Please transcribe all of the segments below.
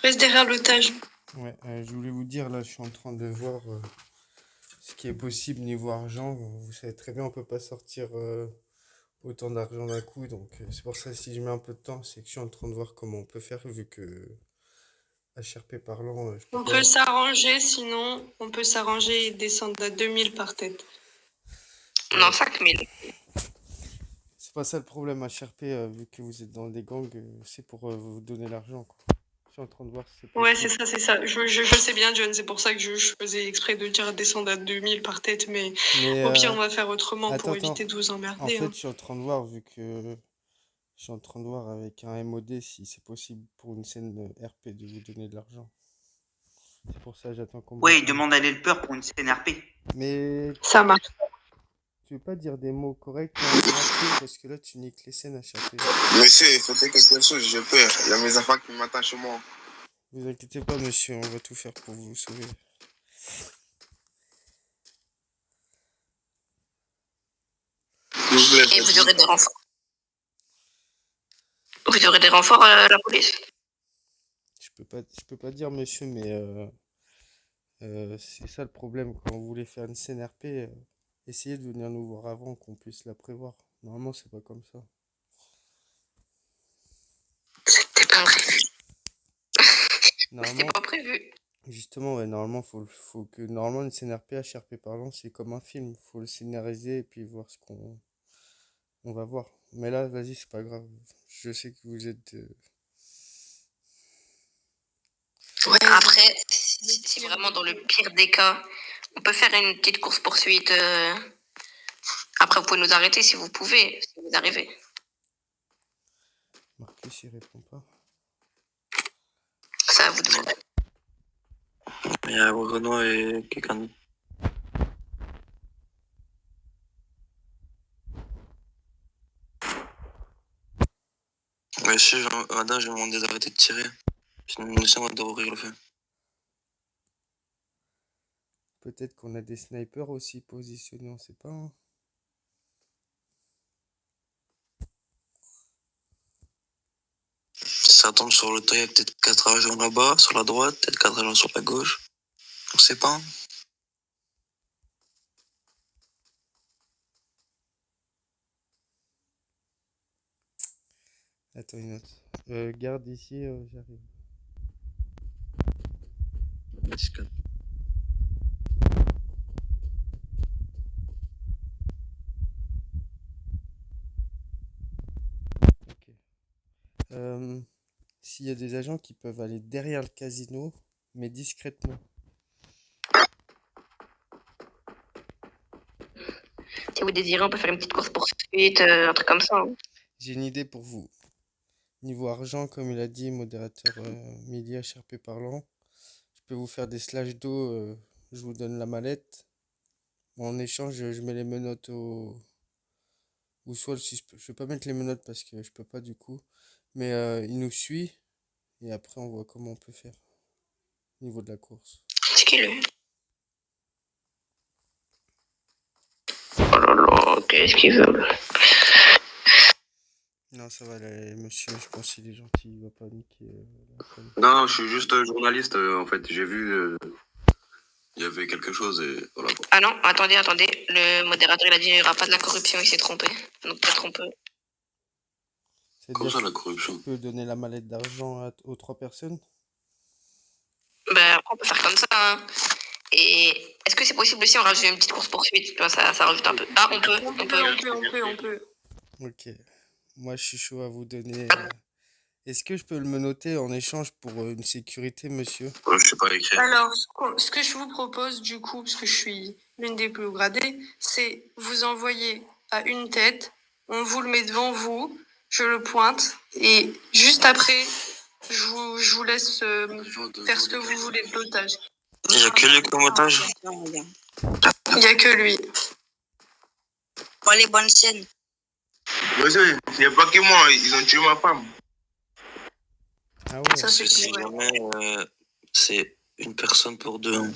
Reste derrière l'otage. Ouais, je voulais vous dire, là, je suis en train de voir ce qui est possible niveau argent. Vous savez très bien, on peut pas sortir autant d'argent d'un coup. Donc, c'est pour ça, si je mets un peu de temps, c'est que je suis en train de voir comment on peut faire, vu que HRP parlant, je peux On pas. peut s'arranger, sinon, on peut s'arranger et descendre à 2000 par tête. Non, 5000. C'est pas ça le problème, HRP, vu que vous êtes dans des gangs, c'est pour vous donner l'argent, quoi. Je suis en train de voir si c'est possible. Ouais, c'est ça, c'est ça. Je sais bien, John, c'est pour ça que je faisais exprès de dire descendre à 2000 par tête, mais au pire, on va faire autrement pour éviter de vous emmerder. En fait, je suis en train de voir, vu que je suis en train de voir avec un MOD si c'est possible pour une scène RP de vous donner de l'argent. C'est pour ça que j'attends qu'on me Ouais, il réponde. demande à l'helper pour une scène RP. Mais Ça marche. tu veux pas dire des mots corrects en RP parce que là tu niques les scènes HRP. Monsieur, il faut quelque chose, j'ai peur. Il y a mes enfants qui m'attendent chez moi. Vous inquiétez pas, monsieur, on va tout faire pour vous sauver. Et vous aurez des renforts. Vous aurez des renforts à la police? Je peux pas dire, monsieur, mais c'est ça le problème. Quand vous voulez faire une scène RP, essayez de venir nous voir avant qu'on puisse la prévoir. Normalement, c'est pas comme ça. C'était pas prévu. Normalement, C'était pas prévu. justement, ouais, normalement, faut que normalement une scène RP HRP parlant, c'est comme un film. Faut le scénariser et puis voir ce qu'on on va voir. Mais là, vas-y, c'est pas grave. Je sais que vous êtes. Ouais, après, si vraiment dans le pire des cas, on peut faire une petite course-poursuite. Après, vous pouvez nous arrêter si vous pouvez, si vous arrivez. Marcus, il répond pas. Ça, vous demandez. Il y a Renaud et quelqu'un d'autre. Mais si, Adam, j'ai demandé d'arrêter de tirer. Sinon, laissez-moi de rouvrir le feu. Peut-être qu'on a des snipers aussi positionnés, on sait pas. Hein. Si ça tombe sur le toit, il y a peut-être 4 agents là-bas, sur la droite, peut-être 4 agents sur la gauche. On sait pas. Attends une note. Garde ici, j'arrive. Ok. S'il y a des agents qui peuvent aller derrière le casino, mais discrètement. Si vous désirez, on peut faire une petite course-poursuite, un truc comme ça. Hein. J'ai une idée pour vous. Niveau argent, comme il a dit, modérateur Millie HRP parlant, je peux vous faire des slash d'eau, je vous donne la mallette. En échange, je mets les menottes au... Ou soit le suspect. Je vais pas mettre les menottes parce que je peux pas du coup. Mais il nous suit. Et après, on voit comment on peut faire. Au niveau de la course. C'est qui lui? Oh là là, qu'est-ce qu'il veut? Non, ça va, monsieur, je pense qu'il est gentil, il va pas niquer la scène. Non, je suis juste journaliste, en fait. J'ai vu, il y avait quelque chose et voilà. Ah non, attendez. Le modérateur, il a dit qu'il n'y aura pas de la corruption, il s'est trompé. Donc peut-être on peut. Comment ça, la corruption? Tu peux donner la mallette d'argent aux 3 personnes? Ben, après, on peut faire comme ça. Hein. Et est-ce que c'est possible aussi on rajoute une petite course-poursuite? Tu vois, ça rajoute un peu. Ah, on peut. Ok. Moi, je suis chaud à vous donner. Est-ce que je peux me noter en échange pour une sécurité, monsieur? Je sais pas écrire. Alors, ce que je vous propose, du coup, parce que je suis l'une des plus gradées, c'est vous envoyer à une tête, on vous le met devant vous, je le pointe, et juste après, je vous laisse faire ce que vous voulez de l'otage. Il y a que lui comme otage? Il n'y a que lui. Pour les bonnes scènes. Monsieur, il n'y a pas que moi, ils ont tué ma femme. Ah ouais. Ça, c'est Si cool, ouais. jamais c'est une personne pour deux. Hein.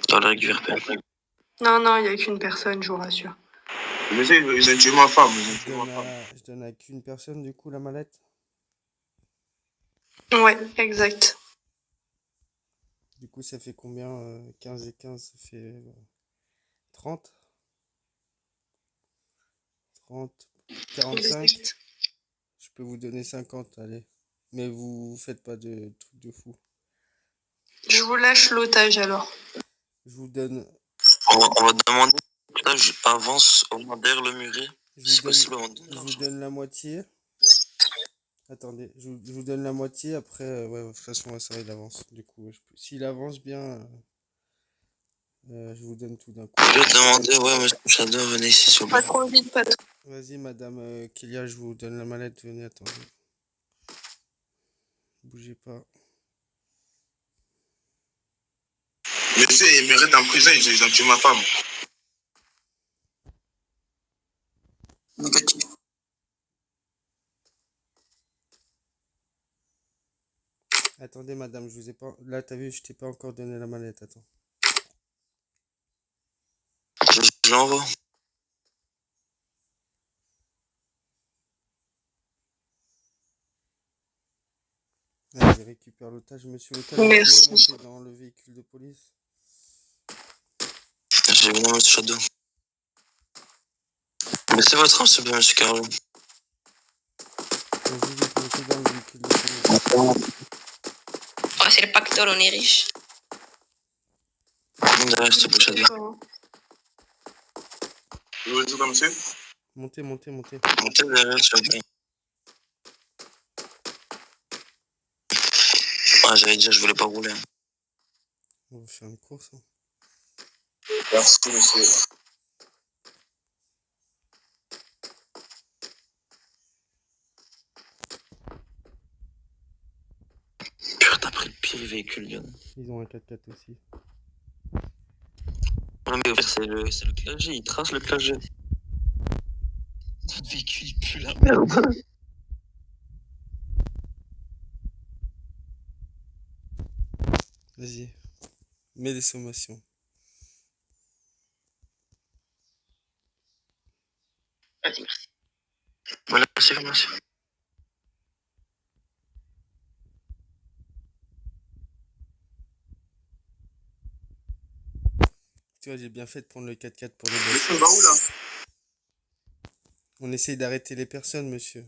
Dans la règle du RP. Non, il n'y a qu'une personne, je vous rassure. Monsieur, ils ont tué ma femme. Je donne à qu'une personne, du coup, la mallette? Ouais, exact. Du coup, ça fait combien 15 et 15, ça fait 30 30 45. Exact. Je peux vous donner 50, allez. Mais vous faites pas de trucs de fou. Je vous lâche l'otage alors. Je vous donne, On va demander que l'otage avance au moins derrière le muret. je Si vous donne, possible, on donne je vous l'argent. donne la moitié. Attendez, je vous donne la moitié. Après, ouais, de toute façon, ça il avance. Du coup, s'il avance bien, je vous donne tout d'un coup. Je vais demander, ouais, monsieur Shadow, venez ici, s'il vous Pas plaît. trop vite, pas trop. Vas-y, madame Kélia, je vous donne la mallette. Venez, attendez. Bougez pas. Monsieur, il mérite en prison, ils ont tué ma femme. Attendez, madame, je vous ai pas. Là, t'as vu, je t'ai pas encore donné la mallette. Attends. Je l'envoie. Allez, récupère l'otage, monsieur l'otage. Vous Merci. pouvez monter dans le véhicule de police. J'ai vu monsieur Shadow. Laissez votre arme, s'il vous plaît, monsieur Carlo. Vas-y, vite, montez dans le véhicule de police. Oh, c'est le pactole, on est riche. Monte derrière, s'il te plaît, Shadow. D'accord. Vous voulez tout, monsieur? Montez, montez, montez. Montez derrière, s'il vous plaît. Ah, j'allais dire, je voulais pas rouler. On va faire une course. Hein. Merci, monsieur. Pur, t'as pris le pire véhicule, Lyon. Ils ont un 4x4 aussi. Non, mais c'est le clergé, il trace le clergé. Notre véhicule, il pue la merde. Vas-y. Mets des sommations. Vas-y, merci. Voilà, merci. Tu vois, j'ai bien fait de prendre le 4x4 pour les Monsieur, boss. on va où, là? On essaye d'arrêter les personnes, monsieur.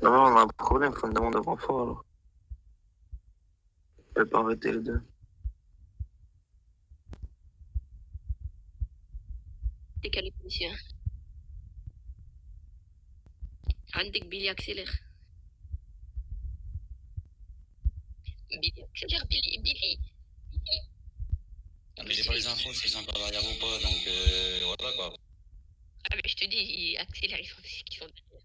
Non, on a un problème, faut une demande de renfort, alors. Je vais pas arrêter les deux. Décalé, monsieur. عندك بيلي accélère. Billy accélère, Billy. Non, mais j'ai pas les infos s'ils sont encore derrière ou pas, donc voilà quoi. Ah, mais je te dis, il accélère, ils sont derrière.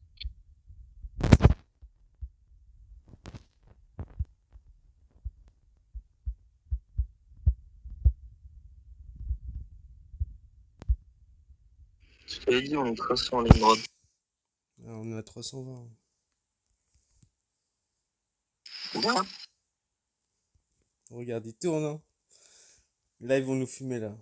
Je t'avais dit, on est tracé en ligne droite. Ah, on est à 320. Voilà. Regarde, ils tournent. Hein. Là, ils vont nous fumer, là.